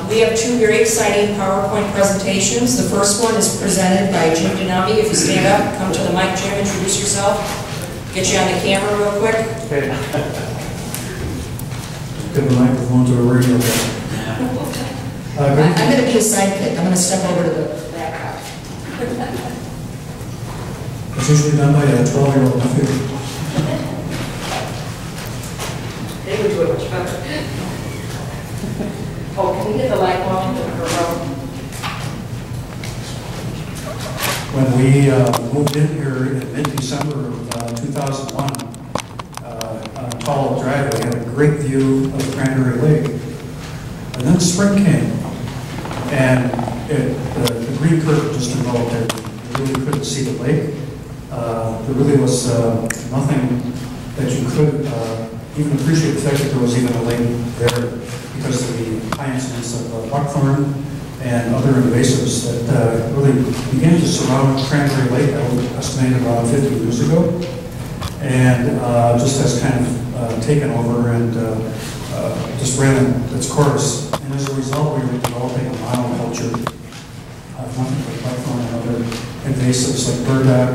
We have two very exciting PowerPoint presentations. The first one is presented by Jim Denami. If you stand up, come to the mic, Jim, introduce yourself. Get you on the camera real quick. Okay. Give the microphone to a radio guy. I'm going to be a sidekick. I'm going to step over to the back. It's usually done by a 12-year-old nephew. They would do it much better. Oh, can we get the light on? When we moved in here in mid-December of 2001, on a tall driveway, we had a great view of Cranberry Lake. And then spring came, and the green curtain just developed there. You really couldn't see the lake. There really was nothing that you could even appreciate the fact that there was even a lake there because of the high incidence of buckthorn and other invasives that really began to surround Cranberry Lake, I would estimate about 50 years ago, and just has kind of taken over and just ran its course. And as a result, we were developing a monoculture of nothing but buckthorn and other invasives like burdock,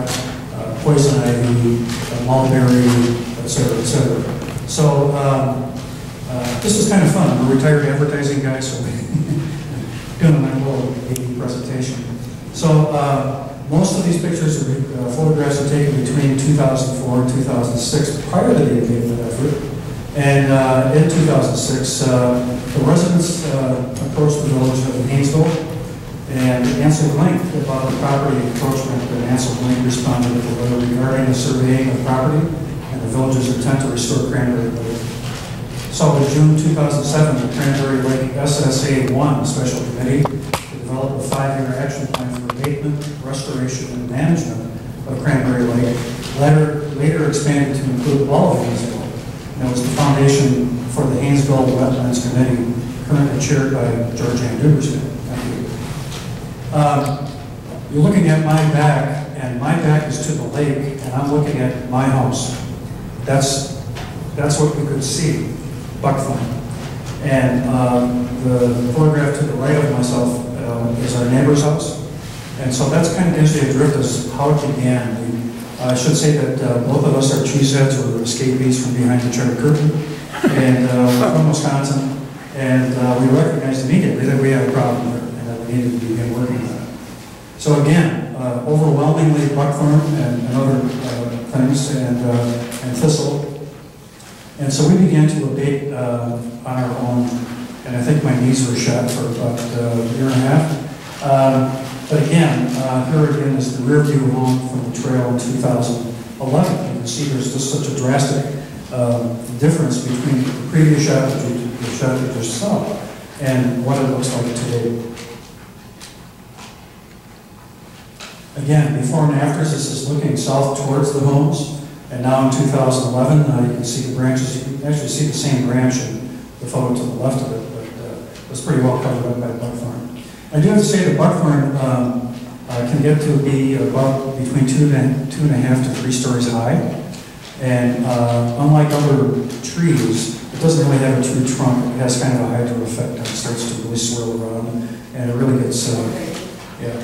poison ivy, mulberry, etc., etc. So this was kind of fun. I'm a retired advertising guy, so doing my little AV presentation. So most of these pictures are photographs are taken between 2004 and 2006, prior to the abatement effort. And in 2006, the residents approached the village of Hainesville and answered link about the property encroachment, and answered link responded with a letter regarding the surveying of property and the village's intent to restore Cranberry Lake. So in June 2007, the Cranberry Lake SSA-1 Special Committee developed a 5-year action plan for abatement, restoration, and management of Cranberry Lake, later expanded to include all of Hainesville. And it was the foundation for the Hainesville Wetlands Committee, currently chaired by George Ann Duberstein. Thank you. You're looking at my back, and my back is to the lake, and I'm looking at my house. That's what we could see, buckthorn. And the photograph to the right of myself is our neighbor's house. And so that's kind of gives you a drift as how it began. I should say that both of us are cheeseheads or escapees from behind the checker curtain. And we're from Wisconsin. And we recognized immediately that we had a problem there and that we needed to begin working on it. So again, overwhelmingly buckthorn and other things and thistle. And so we began to abate on our own, and I think my knees were shot for about a year and a half. But again, here again is the rear view home from the trail in 2011. You can see there's just such a drastic difference between the previous shot that you just saw and what it looks like today. Again, before and afters, this is looking south towards the homes. And now in 2011, you can see the branches. You can actually see the same branch in the photo to the left of it, but it was pretty well covered up by buckthorn. I do have to say that buckthorn can get to be about between 2.5 to 3 stories high. And unlike other trees, it doesn't really have a true trunk. It has kind of a hydro effect, and it starts to really swirl around, and it really gets, yeah.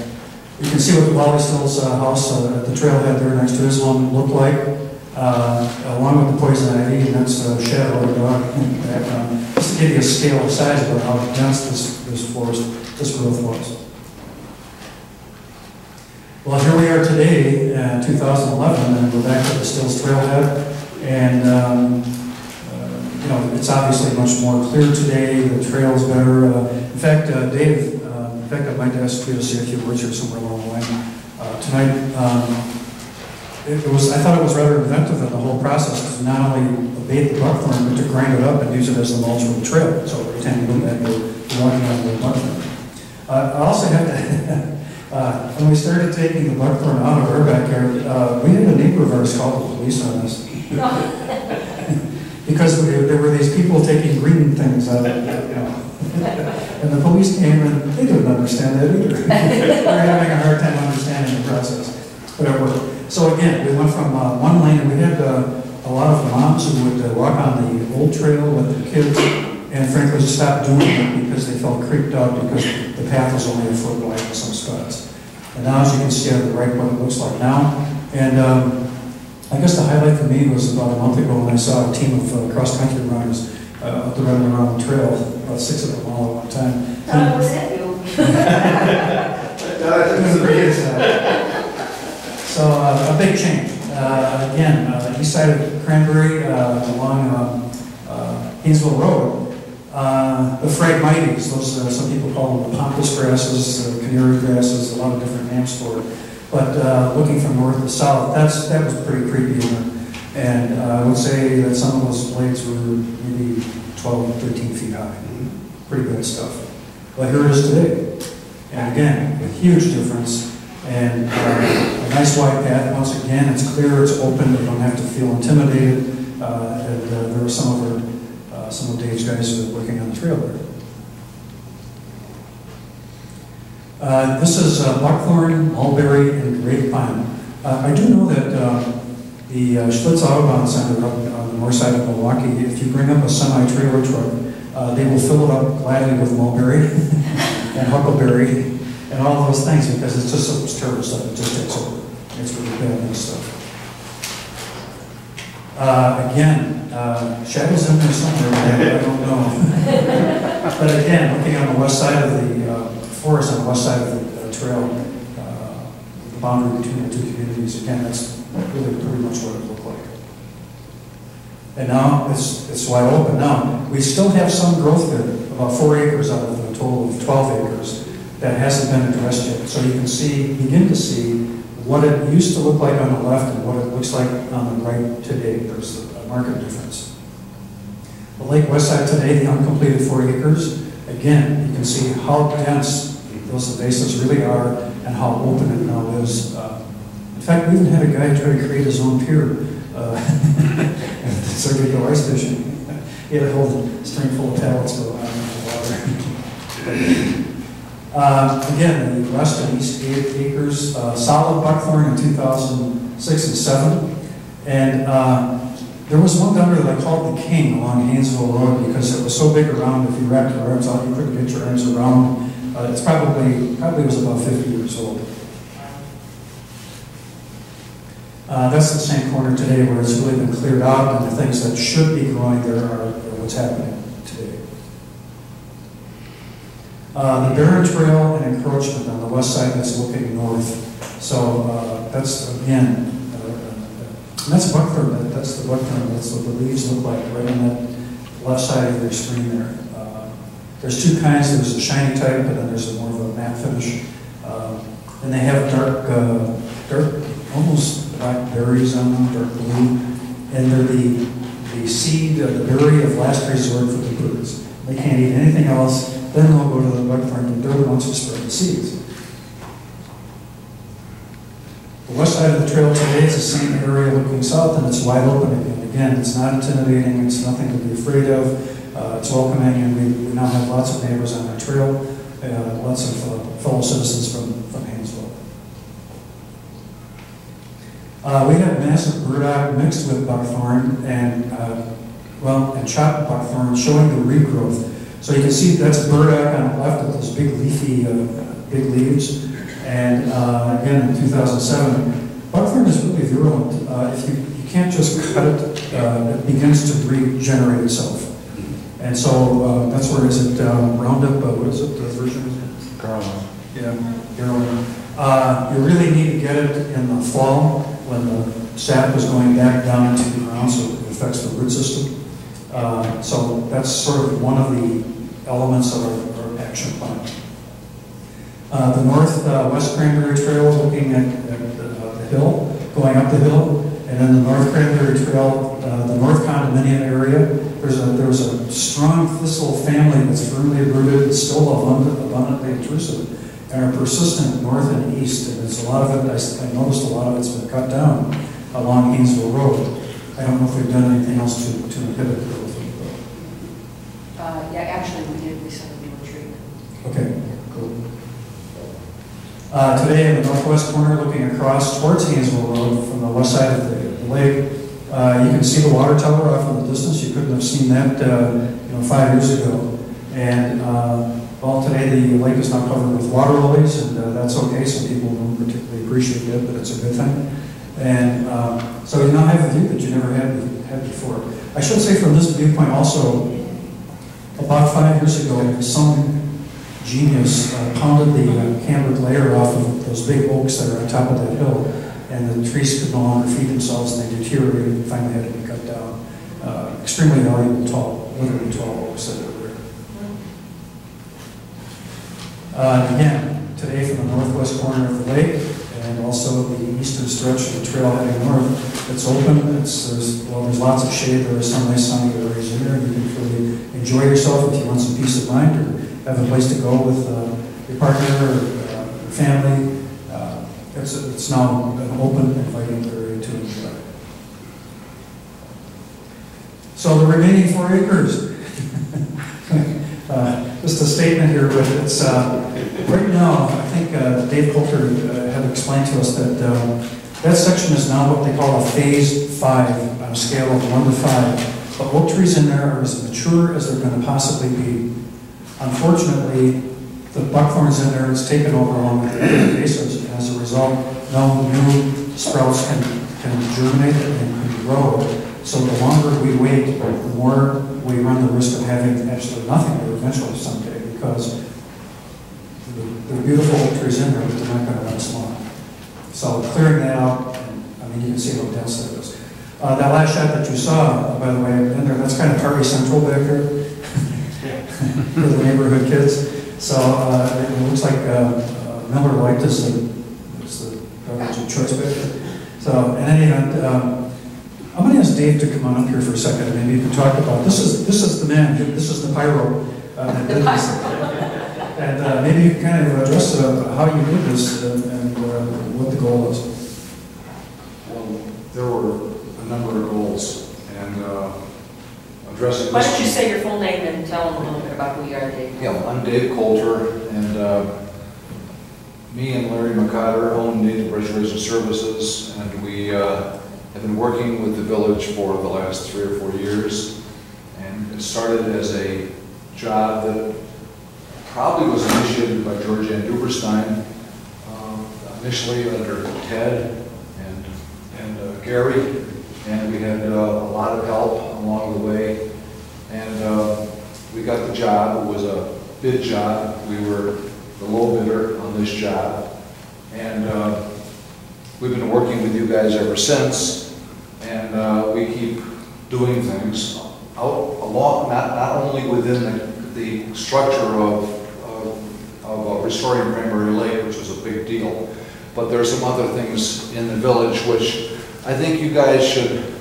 You can see what the Wally Still's house at the trailhead there next to his home looked like, along with the poison ivy, and that's a shadow of a dog in the background. Just to give you a scale of size of how dense this forest, this growth was. Well, here we are today, 2011, and we're back at the Stills trailhead, and you know, it's obviously much more clear today. The trail is better. In fact, Dave. In fact, I might ask you to say a few words here somewhere along the line. Tonight, I thought it was rather inventive in the whole process to not only abate the buckthorn, but to grind it up and use it as the mulch for the trail. So every time you look at it, you're walking on the buckthorn. I also have to, when we started taking the buckthorn out of our backyard, we had a neighbor of ours call the police on us. Because there were these people taking green things out of it, you know. And the police came and they didn't understand that either. They were having a hard time understanding the process. But it worked. So again, we went from one lane, and we had a lot of moms who would walk on the old trail with their kids, and frankly stopped doing it because they felt creeped out because the path was only a foot wide in some spots. And now, as you can see on the right, what it looks like now. And I guess the highlight for me was about a month ago when I saw a team of cross-country runners up the running around the trail, about 6 of them all at one time. Was that you? So a big change. Again, east side of Cranberry along Hainesville Road. The Phragmites, those some people call them the pampas grasses, canary grasses, a lot of different names for it. But looking from north to south, that was pretty creepy. And I would say that some of those blades were maybe 12, 13 feet high. Pretty good stuff. But here it is today. And again, a huge difference. And a nice wide path. Once again, it's clear, it's open, you don't have to feel intimidated. There were some of Dave's guys who were working on the trail there. This is buckthorn, mulberry, and grapevine. I do know that the Schlitz Autobahn Center up on the north side of Milwaukee, if you bring up a semi-trailer truck, they will fill it up gladly with mulberry and huckleberry and all of those things because it's just so terrible stuff. It just takes over. It's really bad and stuff. Again, shadows in there somewhere, I don't know. But again, looking on the west side of the forest, on the west side of the trail, the boundary between the two communities, again, that's really pretty much what it looked like. And now it's wide open. Now, we still have some growth there, about 4 acres out of the total of 12 acres that hasn't been addressed yet. So you can begin to see what it used to look like on the left and what it looks like on the right today. There's a marked difference. The lake west side today, the uncompleted 4 acres, again, you can see how dense those invasives really are and how open it now is. In fact, we even had a guy try to create his own pier. So we go ice fishing. He had a whole string full of pallets go out into the water. Again, the west and east 8 acres, solid buckthorn in 2006 and 7. And there was one down there that I called the King along Hainesville Road because it was so big around, if you wrapped your arms out, you couldn't get your arms around. It's probably was about 50 years old. That's the same corner today where it's really been cleared out and the things that should be growing there are what's happening today. The Barren Trail and encroachment on the west side that's looking north. So that's, again, and that's buckthorn. That's the buckthorn. That's what the leaves look like right on that left side of your screen there. There's 2 kinds. There's a shiny type, and then there's more of a matte finish. And they have dark, almost black berries on them, dark blue. And they're the seed, the berry of last resort for the birds. They can't eat anything else. Then they'll go to the buckthorn, and they're the ones who spread the seeds. The west side of the trail today is the same area looking south, and it's wide open again. Again, it's not intimidating. It's nothing to be afraid of. It's welcoming, and we now have lots of neighbors on our trail, lots of fellow citizens from Hainesville. We have massive burdock mixed with buckthorn and chopped buckthorn, showing the regrowth. So you can see that's burdock on the left with those big leafy, big leaves. And again, in 2007, buckthorn is really virulent. If you can't just cut it, it begins to regenerate itself. And so that's where is it Roundup? What is it? The version? Garland. Yeah, Garland. You really need to get it in the fall when the sap is going back down into the ground, so it affects the root system. So that's sort of one of the elements of our action plan. The north-west Cranberry Trail, looking at the hill, going up the hill, and then the North Cranberry Trail, the North Condominium area. There's a strong thistle family that's firmly rooted, still abundantly intrusive, and are persistent north and east. And there's a lot of it. I noticed a lot of it's been cut down along Hainesville Road. I don't know if we've done anything else to inhibit growth. Yeah, actually, we did recently do a treatment. Okay, cool. Today in the northwest corner, looking across towards Hainesville Road from the west side of the lake, You can see the water tower off in the distance. You couldn't have seen that 5 years ago. And well, today the lake is now covered with water lilies, and that's okay. Some people don't particularly appreciate that, but it's a good thing. And so you now have a view that you never had before. I should say from this viewpoint also, about 5 years ago, some genius pounded the cambered layer off of those big oaks that are on top of that hill, and the trees could no longer feed themselves, and they deteriorated and finally had to be cut down. Extremely valuable, tall, literally tall oaks that are there. Again, today from the northwest corner of the lake, and also the eastern stretch of the trail heading north, it's open. There's lots of shade. There are some nice sunny areas in there, and you can really enjoy yourself if you want some peace of mind or have a place to go with your partner or your family. It's now an open, inviting area to enjoy. So the remaining 4 acres. Just a statement here, but it's right now. I think Dave Coulter had explained to us that that section is now what they call a phase 5 on a scale of 1 to 5. The oak trees in there are as mature as they're going to possibly be. Unfortunately, the buckthorns in there is taken over along with the other bases, and as a result, no new sprouts can germinate and can grow. So the longer we wait, the more we run the risk of having absolutely nothing there eventually someday, because there are beautiful oak trees in there, but they're not going to last long. So clearing that out, I mean, you can see how dense that is. That last shot that you saw, by the way, in there, that's kind of Party Central back there for the neighborhood kids. So it looks like Miller Lite is the beverage of choice back there. So in any event, I'm going to ask Dave to come on up here for a second. Maybe you can talk about this is the man. This is the pyro that did this. And maybe you can kind of address how you did this and what the goal is. Well, there were a number of goals, and addressing. Why don't you say your full name and tell them a little bit about who you are, Dave? Yeah, I'm Dave Coulter, and me and Larry McCotter own Native Restoration Services, and we have been working with the village for the last 3 or 4 years, and it started as a job that probably was initiated by George Ann Duberstein, initially under Ted and Gary, and we had a lot of help along the way, and we got the job. It was a bid job. We were the low bidder on this job, and we've been working with you guys ever since, and we keep doing things along, not only within the structure of restoring Cranberry Lake, which was a big deal, but there are some other things in the village which I think you guys should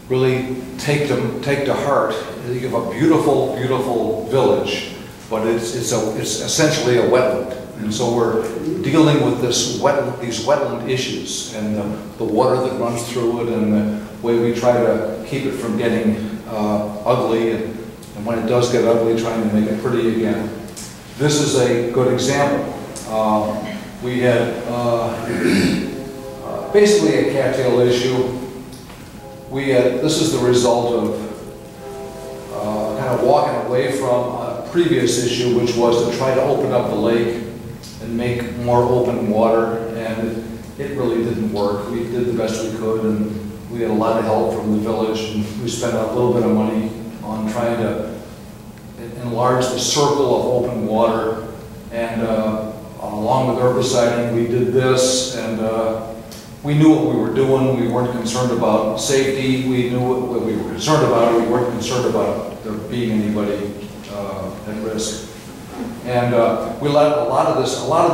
really take to heart. You have a beautiful, beautiful village, but it's essentially a wetland. And so we're dealing with these wetland issues, and the water that runs through it, and the way we try to keep it from getting ugly, and when it does get ugly, trying to make it pretty again. This is a good example. We had basically a cattail issue. This is the result of kind of walking away from a previous issue, which was to try to open up the lake and make more open water, and it really didn't work. We did the best we could, and we had a lot of help from the village, and we spent a little bit of money on trying to enlarge the circle of open water, and along with herbiciding, we did this, and we knew what we were doing. We weren't concerned about safety. We knew what we were concerned about. We weren't concerned about there being anybody at risk. And we let a lot of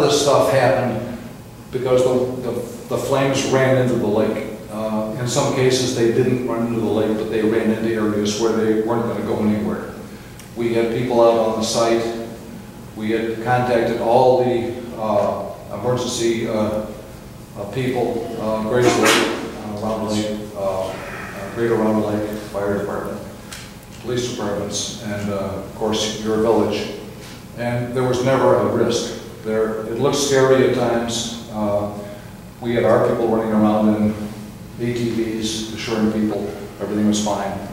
this stuff happen because the flames ran into the lake. In some cases, they didn't run into the lake, but they ran into areas where they weren't going to go anywhere. We had people out on the site. We had contacted all the emergency people, Greater Round Lake, Greater Round Lake Fire Department, police departments, and of course your village. And there was never a risk there. It looked scary at times. We had our people running around in ATVs, assuring people everything was fine.